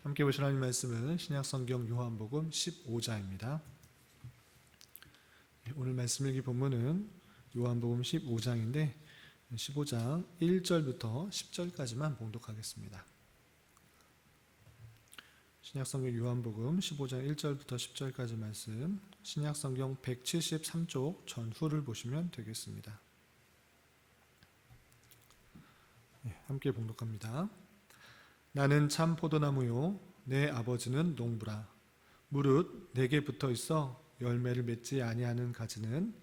함께 보실 하나님 말씀은 신약성경 요한복음 15장입니다. 오늘 말씀 읽기 본문은 요한복음 15장인데 15장 1절부터 10절까지만 봉독하겠습니다. 신약성경 요한복음 15장 1절부터 10절까지 말씀, 신약성경 173쪽 전후를 보시면 되겠습니다. 함께 봉독합니다. 나는 참 포도나무요 내 아버지는 농부라. 무릇 내게 붙어 있어 열매를 맺지 아니하는 가지는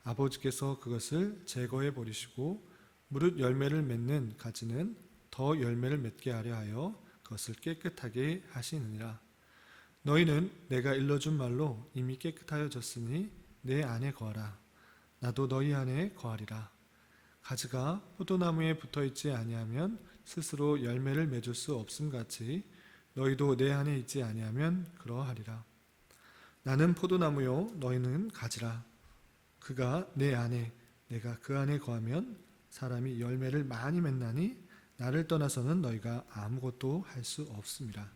아버지께서 그것을 제거해 버리시고, 무릇 열매를 맺는 가지는 더 열매를 맺게 하려 하여 그것을 깨끗하게 하시느니라. 너희는 내가 일러준 말로 이미 깨끗하여졌으니 내 안에 거하라. 나도 너희 안에 거하리라. 가지가 포도나무에 붙어 있지 아니하면 스스로 열매를 맺을 수 없음같이 너희도 내 안에 있지 아니하면 그러하리라. 나는 포도나무요 너희는 가지라. 그가 내 안에 내가 그 안에 거하면 사람이 열매를 많이 맺나니 나를 떠나서는 너희가 아무것도 할 수 없음이라.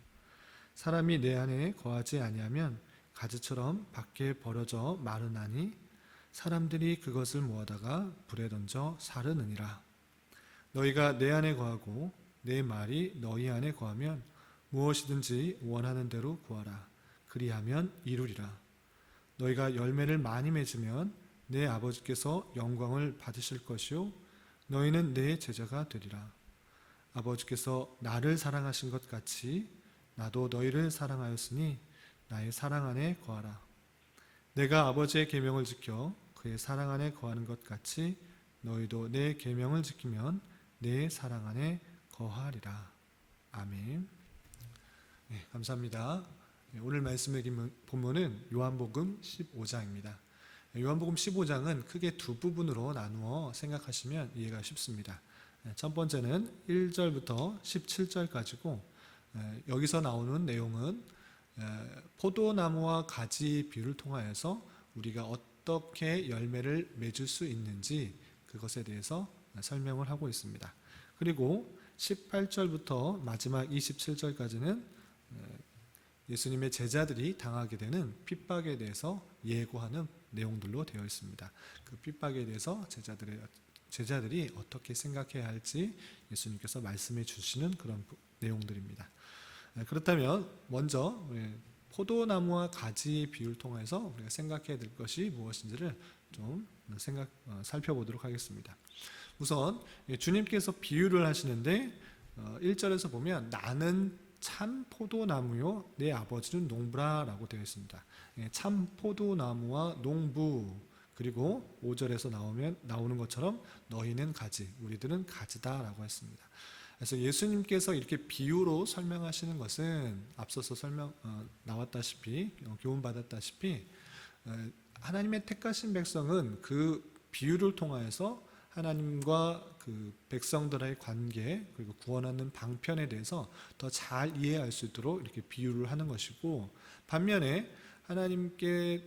사람이 내 안에 거하지 아니하면 가지처럼 밖에 버려져 마르나니 사람들이 그것을 모아다가 불에 던져 사르느니라. 너희가 내 안에 거하고 내 말이 너희 안에 거하면 무엇이든지 원하는 대로 구하라. 그리하면 이루리라. 너희가 열매를 많이 맺으면 내 아버지께서 영광을 받으실 것이요 너희는 내 제자가 되리라. 아버지께서 나를 사랑하신 것 같이 나도 너희를 사랑하였으니 나의 사랑 안에 거하라. 내가 아버지의 계명을 지켜 그의 사랑 안에 거하는 것 같이 너희도 내 계명을 지키면 내 사랑 안에 거하리라. 아멘. 네, 감사합니다. 오늘 말씀의 본문은 요한복음 15장입니다. 요한복음 15장은 크게 두 부분으로 나누어 생각하시면 이해가 쉽습니다. 첫 번째는 1절부터 17절까지고, 여기서 나오는 내용은 포도나무와 가지 비유를 통하여서 우리가 어떻게 열매를 맺을 수 있는지 그것에 대해서 설명을 하고 있습니다. 그리고 18절부터 마지막 27절까지는 예수님의 제자들이 당하게 되는 핍박에 대해서 예고하는 내용들로 되어 있습니다. 그 핍박에 대해서 제자들이 어떻게 생각해야 할지 예수님께서 말씀해 주시는 그런 내용들입니다. 그렇다면 먼저 포도나무와 가지 비유를 통해서 우리가 생각해야 될 것이 무엇인지를 좀 살펴보도록 하겠습니다. 우선 주님께서 비유를 하시는데 1절에서 보면 나는 참 포도나무요 내 아버지는 농부라 라고 되어 있습니다. 참 포도나무와 농부, 그리고 5절에서 나오는 것처럼 너희는 가지, 우리들은 가지다 라고 했습니다. 그래서 예수님께서 이렇게 비유로 설명하시는 것은 앞서서 나왔다시피 교훈받았다시피 하나님의 택하신 백성은 그 비유를 통하여서 하나님과 그 백성들의 관계, 그리고 구원하는 방편에 대해서 더 잘 이해할 수 있도록 이렇게 비유를 하는 것이고, 반면에 하나님께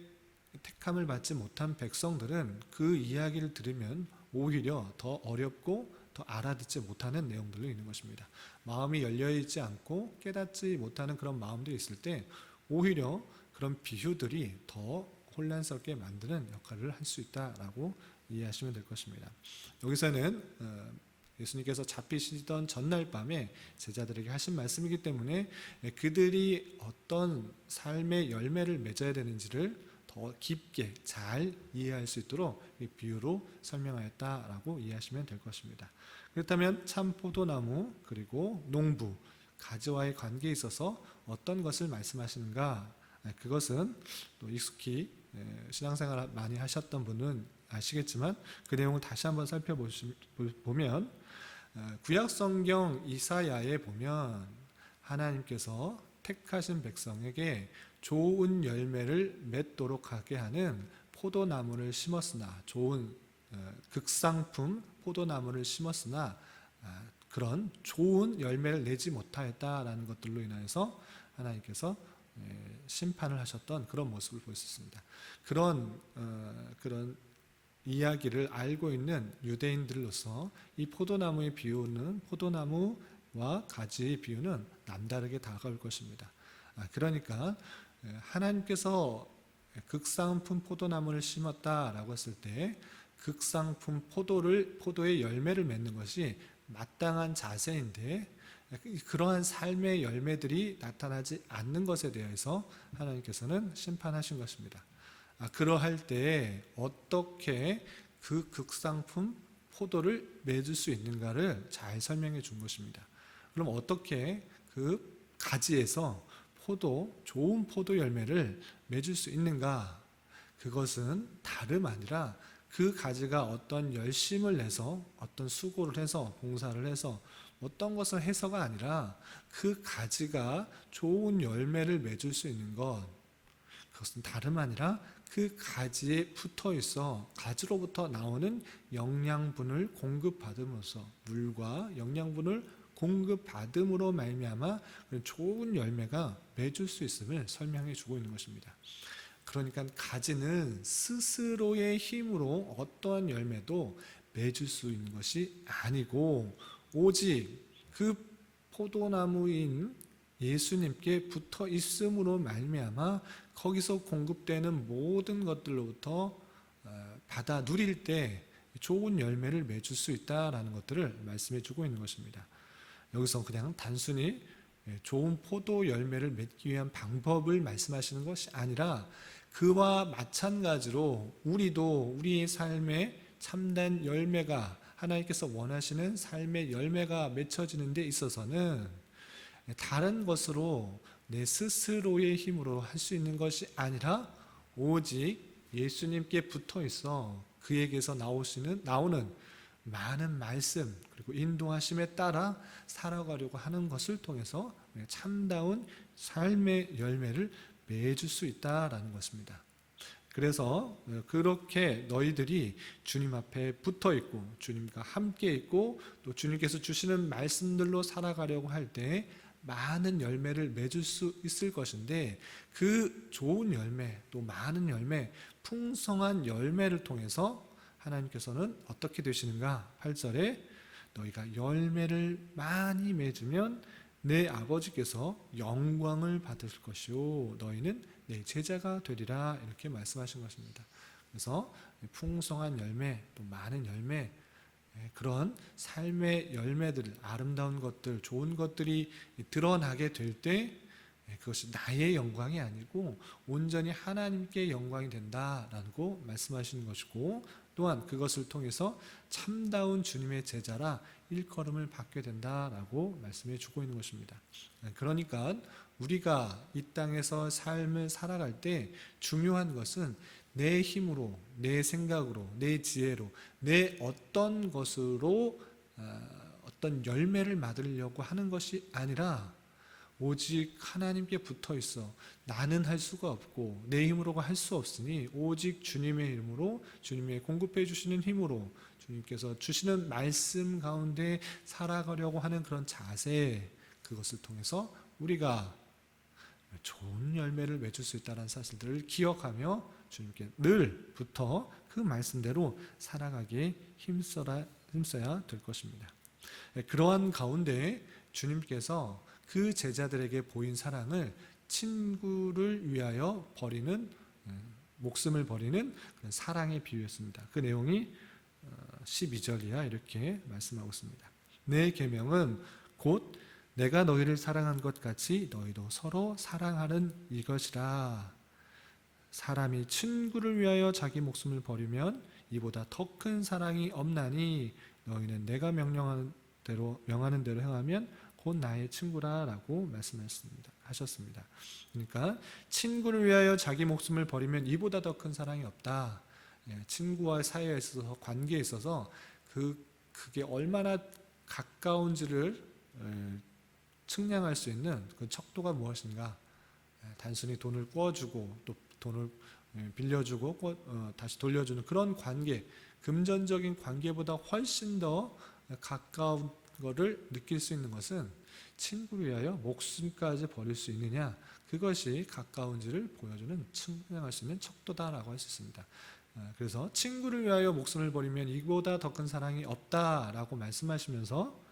택함을 받지 못한 백성들은 그 이야기를 들으면 오히려 더 어렵고 더 알아듣지 못하는 내용들로 있는 것입니다. 마음이 열려있지 않고 깨닫지 못하는 그런 마음들이 있을 때 오히려 그런 비유들이 더 혼란스럽게 만드는 역할을 할 수 있다라고 이해하시면 될 것입니다. 여기서는 예수님께서 잡히시던 전날 밤에 제자들에게 하신 말씀이기 때문에 그들이 어떤 삶의 열매를 맺어야 되는지를 더 깊게 잘 이해할 수 있도록 이 비유로 설명하였다라고 이해하시면 될 것입니다. 그렇다면 참 포도나무 그리고 농부, 가지와의 관계에 있어서 어떤 것을 말씀하시는가? 그것은 또 익숙히 신앙생활 많이 하셨던 분은 아시겠지만 그 내용을 다시 한번 살펴보면 구약성경 이사야에 보면 하나님께서 택하신 백성에게 좋은 열매를 맺도록 하게 하는 포도나무를 심었으나, 좋은 극상품 포도나무를 심었으나 그런 좋은 열매를 내지 못하였다라는 것들로 인하여서 하나님께서 심판을 하셨던 그런 모습을 볼 수 있습니다. 그런 이야기를 알고 있는 유대인들로서 이 포도나무의 비유는 포도나무 포도나무와 가지의 비유는 남다르게 다가올 것입니다. 그러니까 하나님께서 극상품 포도나무를 심었다라고 했을 때 극상품 포도의 열매를 맺는 것이 마땅한 자세인데 그러한 삶의 열매들이 나타나지 않는 것에 대해서 하나님께서는 심판하신 것입니다. 그러할 때 어떻게 그 극상품 포도를 맺을 수 있는가를 잘 설명해 준 것입니다. 그럼 어떻게 그 가지에서 좋은 포도 열매를 맺을 수 있는가? 그것은 다름 아니라 그 가지가 어떤 열심을 내서 어떤 수고를 해서 봉사를 해서 어떤 것을 해서가 아니라 그 가지가 좋은 열매를 맺을 수 있는 것, 그것은 다름 아니라 그 가지에 붙어 있어 가지로부터 나오는 영양분을 공급받음으로써 물과 영양분을 공급받음으로 말미암아 좋은 열매가 맺을 수 있음을 설명해 주고 있는 것입니다. 그러니까 가지는 스스로의 힘으로 어떠한 열매도 맺을 수 있는 것이 아니고 오직 그 포도나무인 예수님께 붙어 있음으로 말미암아 거기서 공급되는 모든 것들로부터 받아 누릴 때 좋은 열매를 맺을 수 있다라는 것들을 말씀해 주고 있는 것입니다. 여기서 그냥 단순히 좋은 포도 열매를 맺기 위한 방법을 말씀하시는 것이 아니라 그와 마찬가지로 우리도 우리의 삶에 참된 열매가 하나님께서 원하시는 삶의 열매가 맺혀지는 데 있어서는 다른 것으로 내 스스로의 힘으로 할 수 있는 것이 아니라 오직 예수님께 붙어 있어 그에게서 나오는 많은 말씀 그리고 인도하심에 따라 살아가려고 하는 것을 통해서 참다운 삶의 열매를 맺을 수 있다라는 것입니다. 그래서 그렇게 너희들이 주님 앞에 붙어 있고 주님과 함께 있고 또 주님께서 주시는 말씀들로 살아가려고 할 때 많은 열매를 맺을 수 있을 것인데 그 좋은 열매 또 많은 열매 풍성한 열매를 통해서 하나님께서는 어떻게 되시는가? 8절에 너희가 열매를 많이 맺으면 내 아버지께서 영광을 받을 것이요 너희는 내 제자가 되리라 이렇게 말씀하신 것입니다. 그래서 풍성한 열매 또 많은 열매 그런 삶의 열매들 아름다운 것들 좋은 것들이 드러나게 될 때 그것이 나의 영광이 아니고 온전히 하나님께 영광이 된다라고 말씀하시는 것이고 또한 그것을 통해서 참다운 주님의 제자라 일컬음을 받게 된다라고 말씀해 주고 있는 것입니다. 그러니까 우리가 이 땅에서 삶을 살아갈 때 중요한 것은 내 힘으로, 내 생각으로, 내 지혜로, 내 어떤 것으로 어떤 열매를 받으려고 하는 것이 아니라 오직 하나님께 붙어 있어 나는 할 수가 없고 내 힘으로가 할 수 없으니 오직 주님의 힘으로 주님의 공급해 주시는 힘으로 주님께서 주시는 말씀 가운데 살아가려고 하는 그런 자세 그것을 통해서 우리가 좋은 열매를 맺을 수 있다는 사실들을 기억하며 주님께 늘부터 그 말씀대로 살아가기에 힘써야 될 것입니다. 그러한 가운데 주님께서 그 제자들에게 보인 사랑을 친구를 위하여 목숨을 버리는 사랑에 비유했습니다. 그 내용이 12절이야 이렇게 말씀하고 있습니다. 내 계명은 곧 내가 너희를 사랑한 것 같이 너희도 서로 사랑하는 이것이라. 사람이 친구를 위하여 자기 목숨을 버리면 이보다 더 큰 사랑이 없나니 너희는 내가 명하는 대로 행하면 곧 나의 친구라 라고 말씀하셨습니다. 그러니까 친구를 위하여 자기 목숨을 버리면 이보다 더 큰 사랑이 없다. 친구와의 사이에 있어서 관계에 있어서 그게 얼마나 가까운지를 측량할 수 있는 그 척도가 무엇인가? 단순히 돈을 꿔주고 또 돈을 빌려주고 다시 돌려주는 그런 관계, 금전적인 관계보다 훨씬 더 가까운 것을 느낄 수 있는 것은 친구를 위하여 목숨까지 버릴 수 있느냐, 그것이 가까운지를 보여주는 측량할 수 있는 척도다라고 할 수 있습니다. 그래서 친구를 위하여 목숨을 버리면 이보다 더 큰 사랑이 없다라고 말씀하시면서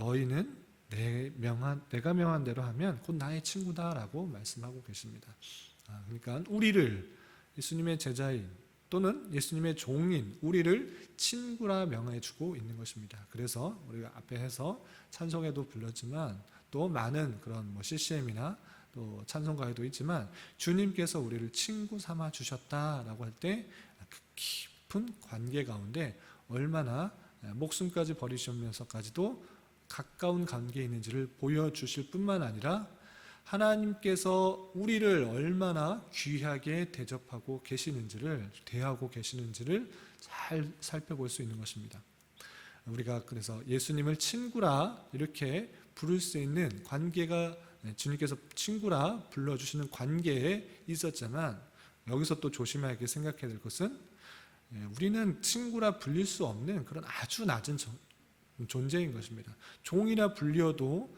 너희는 내가 명한 대로 하면 곧 나의 친구다라고 말씀하고 계십니다. 그러니까 우리를 예수님의 제자인 또는 예수님의 종인 우리를 친구라 명해주고 있는 것입니다. 그래서 우리가 앞에 해서 찬송에도 불렀지만 또 많은 그런 CCM이나 또 찬송가에도 있지만 주님께서 우리를 친구 삼아 주셨다라고 할 때 그 깊은 관계 가운데 얼마나 목숨까지 버리시면서까지도 가까운 관계에 있는지를 보여주실 뿐만 아니라 하나님께서 우리를 얼마나 귀하게 대접하고 계시는지를, 대하고 계시는지를 잘 살펴볼 수 있는 것입니다. 우리가 그래서 예수님을 친구라 이렇게 부를 수 있는 관계가, 주님께서 친구라 불러주시는 관계에 있었지만 여기서 또 조심하게 생각해야 될 것은 우리는 친구라 불릴 수 없는 그런 아주 낮은 존재인 것입니다. 종이라 불려도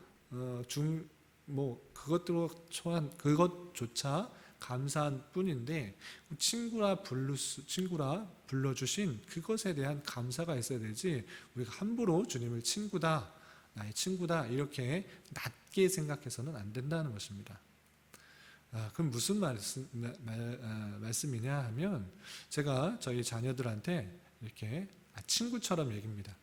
그것조차 감사한 뿐인데 친구라 불러주신 그것에 대한 감사가 있어야 되지 우리가 함부로 주님을 친구다, 나의 친구다 이렇게 낮게 생각해서는 안 된다는 것입니다. 그럼 무슨 말씀이냐 하면 제가 저희 자녀들한테 이렇게 친구처럼 얘기합니다.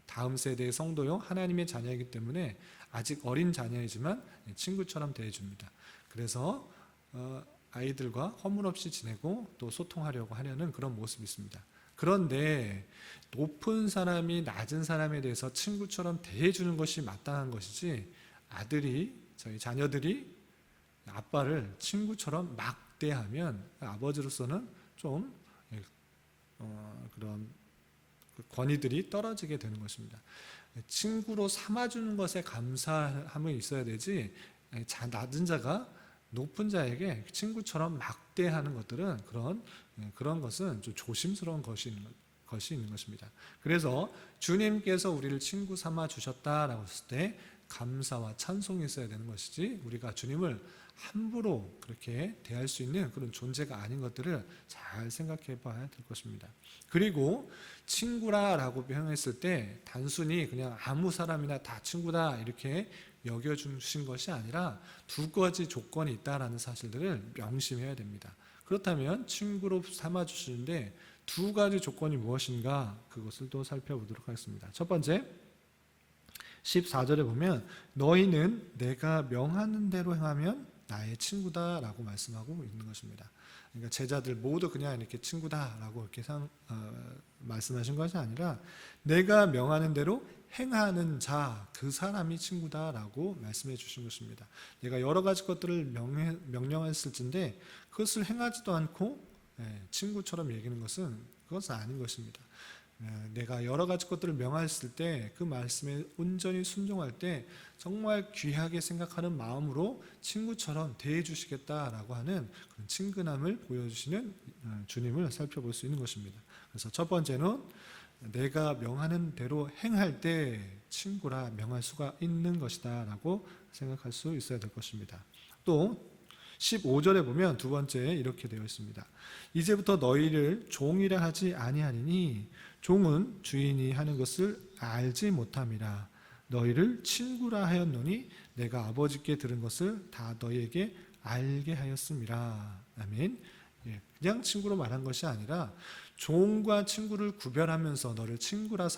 다음 세대의 성도요 하나님의 자녀이기 때문에 아직 어린 자녀이지만 친구처럼 대해줍니다. 그래서 아이들과 허물없이 지내고 또 소통하려고 하려는 그런 모습이 있습니다. 그런데 높은 사람이 낮은 사람에 대해서 친구처럼 대해주는 것이 마땅한 것이지 저희 자녀들이 아빠를 친구처럼 막 대하면 아버지로서는 좀 그런 권위들이 떨어지게 되는 것입니다. 친구로 삼아주는 것에 감사함이 있어야 되지 낮은 자가 높은 자에게 친구처럼 막대하는 것들은 그런 것은 좀 조심스러운 것이 있는 것입니다. 그래서 주님께서 우리를 친구 삼아 주셨다라고 했을 때 감사와 찬송이 있어야 되는 것이지 우리가 주님을 함부로 그렇게 대할 수 있는 그런 존재가 아닌 것들을 잘 생각해 봐야 될 것입니다. 그리고 친구라라고 표현했을 때 단순히 그냥 아무 사람이나 다 친구다 이렇게 여겨주신 것이 아니라 두 가지 조건이 있다라는 사실들을 명심해야 됩니다. 그렇다면 친구로 삼아주시는데 두 가지 조건이 무엇인가 그것을 또 살펴보도록 하겠습니다. 첫 번째 14절에 보면 너희는 내가 명하는 대로 행하면 나의 친구다라고 말씀하고 있는 것입니다. 그러니까 제자들 모두 그냥 이렇게 친구다라고 이렇게 말씀하신 것이 아니라 내가 명하는 대로 행하는 자, 그 사람이 친구다라고 말씀해 주신 것입니다. 내가 여러 가지 것들을 명령했을진데 그것을 행하지도 않고 친구처럼 얘기하는 그것은 아닌 것입니다. 내가 여러 가지 것들을 명했을 때 그 말씀에 온전히 순종할 때 정말 귀하게 생각하는 마음으로 친구처럼 대해 주시겠다라고 하는 그런 친근함을 보여주시는 주님을 살펴볼 수 있는 것입니다. 그래서 첫 번째는 내가 명하는 대로 행할 때 친구라 명할 수가 있는 것이다 라고 생각할 수 있어야 될 것입니다. 또 15절에 보면 두 번째 이렇게 되어 있습니다. 이제부터 너희를 종이라 하지 아니하니니 종은 주인이 하는 것을 알지 못함이라. 너희를 친구라 하였노니 내가 아버지께 들은 것을 다 너희에게 알게 하였음이라. 아멘. 그냥 친구로 말한 것이 아니라 종과 친구를 구별하면서 너를 친구라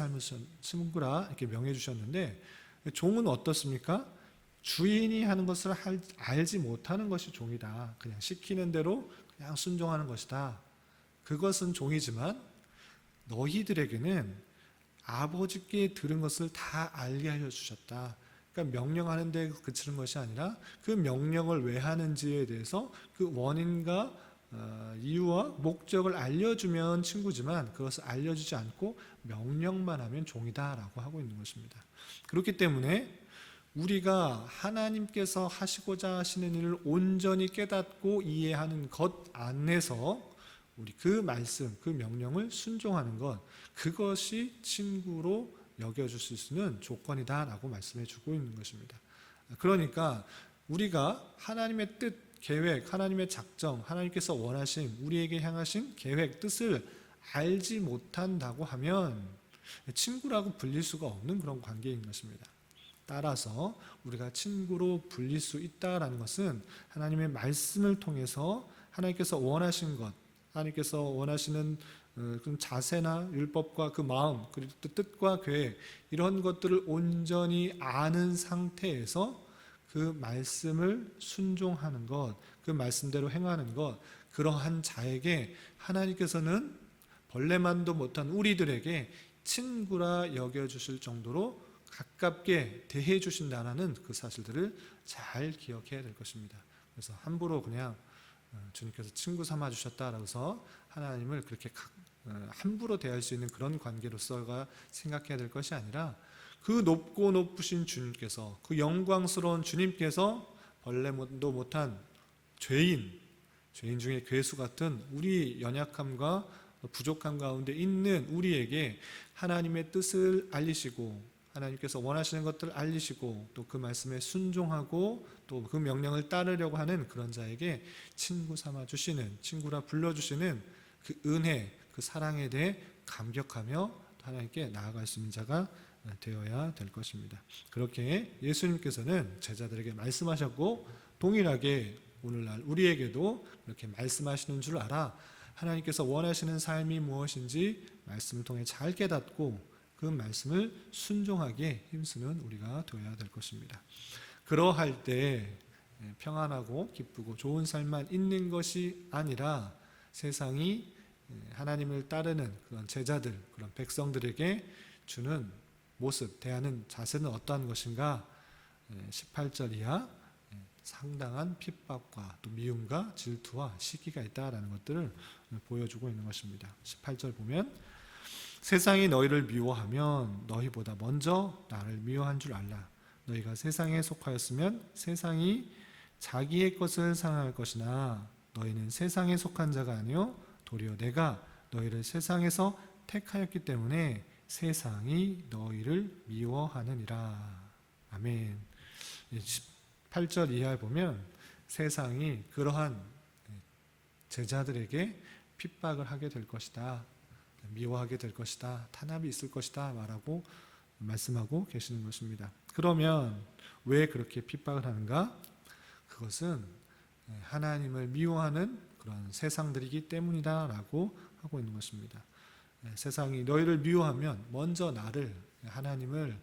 이렇게 명해 주셨는데 종은 어떻습니까? 주인이 하는 것을 알지 못하는 것이 종이다. 그냥 시키는 대로 그냥 순종하는 것이다. 그것은 종이지만 너희들에게는 아버지께 들은 것을 다 알게 하여 주셨다. 그러니까 명령하는 데 그치는 것이 아니라 그 명령을 왜 하는지에 대해서 그 원인과 이유와 목적을 알려주면 친구지만 그것을 알려주지 않고 명령만 하면 종이다라고 하고 있는 것입니다. 그렇기 때문에 우리가 하나님께서 하시고자 하시는 일을 온전히 깨닫고 이해하는 것 안에서 우리 그 말씀, 그 명령을 순종하는 것, 그것이 친구로 여겨주실 수 있는 조건이다라고 말씀해 주고 있는 것입니다. 그러니까 우리가 하나님의 뜻, 계획, 하나님의 작정, 하나님께서 원하신 우리에게 향하신 계획, 뜻을 알지 못한다고 하면 친구라고 불릴 수가 없는 그런 관계인 것입니다. 따라서 우리가 친구로 불릴 수 있다라는 것은 하나님의 말씀을 통해서 하나님께서 원하신 것, 하나님께서 원하시는 그런 자세나 율법과 그 마음, 그리고 또 뜻과 계획, 이런 것들을 온전히 아는 상태에서 그 말씀을 순종하는 것, 그 말씀대로 행하는 것, 그러한 자에게 하나님께서는 벌레만도 못한 우리들에게 친구라 여겨주실 정도로 가깝게 대해 주신다는 그 사실들을 잘 기억해야 될 것입니다. 그래서 함부로 그냥 주님께서 친구 삼아 주셨다라고 해서 하나님을 그렇게 함부로 대할 수 있는 그런 관계로서가 생각해야 될 것이 아니라, 그 높고 높으신 주님께서, 그 영광스러운 주님께서 벌레도 못한 죄인 중에 괴수 같은 우리 연약함과 부족함 가운데 있는 우리에게 하나님의 뜻을 알리시고, 하나님께서 원하시는 것들을 알리시고, 또 그 말씀에 순종하고 또 그 명령을 따르려고 하는 그런 자에게 친구 삼아 주시는, 친구라 불러주시는 그 은혜, 그 사랑에 대해 감격하며 하나님께 나아갈 수 있는 자가 되어야 될 것입니다. 그렇게 예수님께서는 제자들에게 말씀하셨고, 동일하게 오늘날 우리에게도 그렇게 말씀하시는 줄 알아 하나님께서 원하시는 삶이 무엇인지 말씀을 통해 잘 깨닫고 그 말씀을 순종하기에 힘쓰는 우리가 되어야 될 것입니다. 그러할 때 평안하고 기쁘고 좋은 삶만 있는 것이 아니라 세상이 하나님을 따르는 그런 제자들, 그런 백성들에게 주는 모습, 대하는 자세는 어떠한 것인가? 18절 이하 상당한 핍박과 또 미움과 질투와 시기가 있다라는 것들을 보여주고 있는 것입니다. 18절 보면 세상이 너희를 미워하면 너희보다 먼저 나를 미워한 줄 알라. 너희가 세상에 속하였으면 세상이 자기의 것을 사랑할 것이나 너희는 세상에 속한 자가 아니요 도리어 내가 너희를 세상에서 택하였기 때문에 세상이 너희를 미워하느니라. 아멘. 18절 이하에 보면 세상이 그러한 제자들에게 핍박을 하게 될 것이다, 미워하게 될 것이다, 탄압이 있을 것이다 말하고 말씀하고 계시는 것입니다. 그러면 왜 그렇게 핍박을 하는가? 그것은 하나님을 미워하는 그런 세상들이기 때문이다라고 하고 있는 것입니다. 세상이 너희를 미워하면 먼저 나를, 하나님을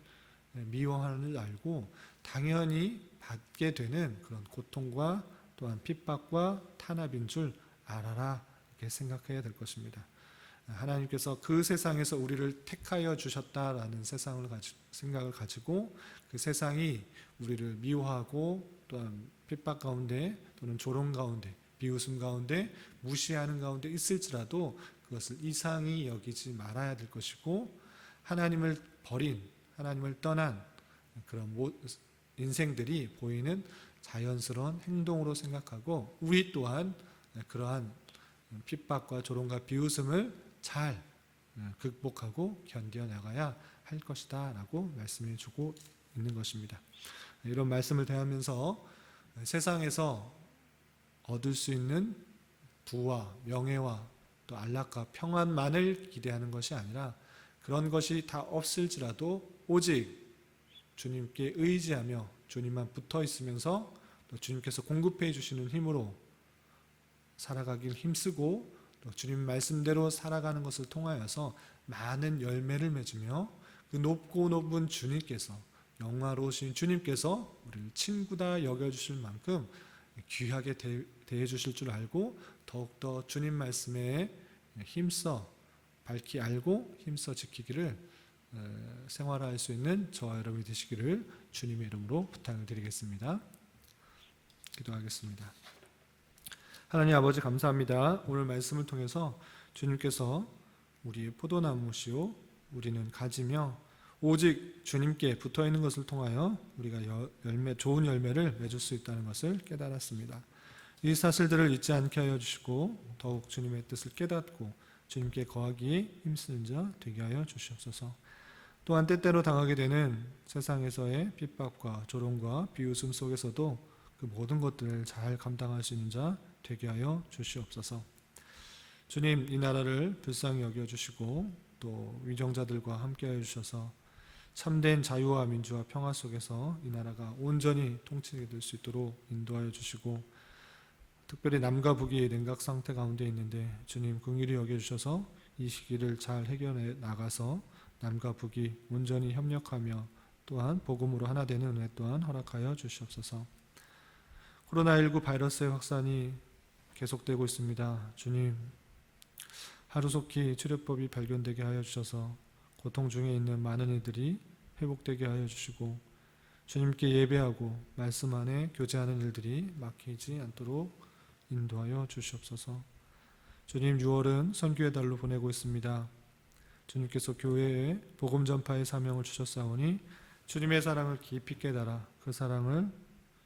미워하는 줄 알고 당연히 받게 되는 그런 고통과 또한 핍박과 탄압인 줄 알아라, 이렇게 생각해야 될 것입니다. 하나님께서 그 세상에서 우리를 택하여 주셨다라는 생각을 가지고 그 세상이 우리를 미워하고 또한 핍박 가운데 또는 조롱 가운데 비웃음 가운데 무시하는 가운데 있을지라도 그것을 이상히 여기지 말아야 될 것이고, 하나님을 버린, 하나님을 떠난 그런 인생들이 보이는 자연스러운 행동으로 생각하고, 우리 또한 그러한 핍박과 조롱과 비웃음을 잘 극복하고 견뎌나가야 할 것이다 라고 말씀해 주고 있는 것입니다. 이런 말씀을 대하면서 세상에서 얻을 수 있는 부와 명예와 또 안락과 평안만을 기대하는 것이 아니라, 그런 것이 다 없을지라도 오직 주님께 의지하며 주님만 붙어 있으면서 또 주님께서 공급해 주시는 힘으로 살아가길 힘쓰고 또 주님 말씀대로 살아가는 것을 통하여서 많은 열매를 맺으며 그 높고 높은 주님께서, 영화로우신 주님께서 우리를 친구다 여겨주실 만큼 귀하게 대해 주실 줄 알고 더욱더 주님 말씀에 힘써 밝히 알고 힘써 지키기를 생활할 수 있는 저와 여러분이 되시기를 주님의 이름으로 부탁을 드리겠습니다. 기도하겠습니다. 하나님 아버지 감사합니다. 오늘 말씀을 통해서 주님께서 우리의 포도나무시오 우리는 가지며 오직 주님께 붙어있는 것을 통하여 우리가 좋은 열매를 맺을 수 있다는 것을 깨달았습니다. 이 사실들을 잊지 않게 하여 주시고 더욱 주님의 뜻을 깨닫고 주님께 거하기에 힘쓰는 자 되게 하여 주시옵소서. 또한 때때로 당하게 되는 세상에서의 핍박과 조롱과 비웃음 속에서도 그 모든 것들을 잘 감당할 수 있는 자 되게 하여 주시옵소서. 주님, 이 나라를 불쌍히 여겨주시고 또 위정자들과 함께하여 주셔서 참된 자유와 민주와 평화 속에서 이 나라가 온전히 통치가 될 수 있도록 인도하여 주시고, 특별히 남과 북이 냉각 상태 가운데 있는데 주님 긍휼히 여겨주셔서 이 시기를 잘 해결해 나가서 남과 북이 온전히 협력하며 또한 복음으로 하나 되는 은혜 또한 허락하여 주시옵소서. 코로나19 바이러스의 확산이 계속되고 있습니다. 주님, 하루속히 치료법이 발견되게 하여 주셔서 고통 중에 있는 많은 이들이 회복되게 하여 주시고, 주님께 예배하고 말씀 안에 교제하는 일들이 막히지 않도록 인도하여 주시옵소서. 주님, 6월은 선교의 달로 보내고 있습니다. 주님께서 교회에 복음 전파의 사명을 주셨사오니 주님의 사랑을 깊이 깨달아 그 사랑을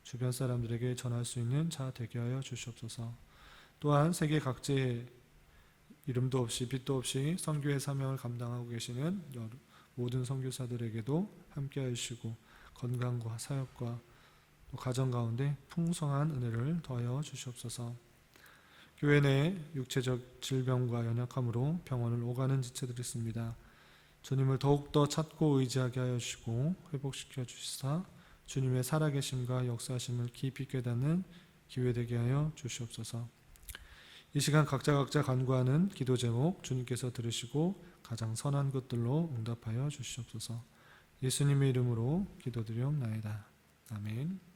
주변 사람들에게 전할 수 있는 자 되게 하여 주시옵소서. 또한 세계 각지에 이름도 없이 빛도 없이 선교의 사명을 감당하고 계시는 모든 선교사들에게도 함께하여 주시고, 건강과 사역과 또 가정 가운데 풍성한 은혜를 더하여 주시옵소서. 교회 내 육체적 질병과 연약함으로 병원을 오가는 지체들이 있습니다. 주님을 더욱더 찾고 의지하게 하여 주시고 회복시켜 주시사 주님의 살아계심과 역사하심을 깊이 깨닫는 기회 되게 하여 주시옵소서. 이 시간 각자 간구하는 기도 제목 주님께서 들으시고 가장 선한 것들로 응답하여 주시옵소서. 예수님의 이름으로 기도드리옵나이다. 아멘.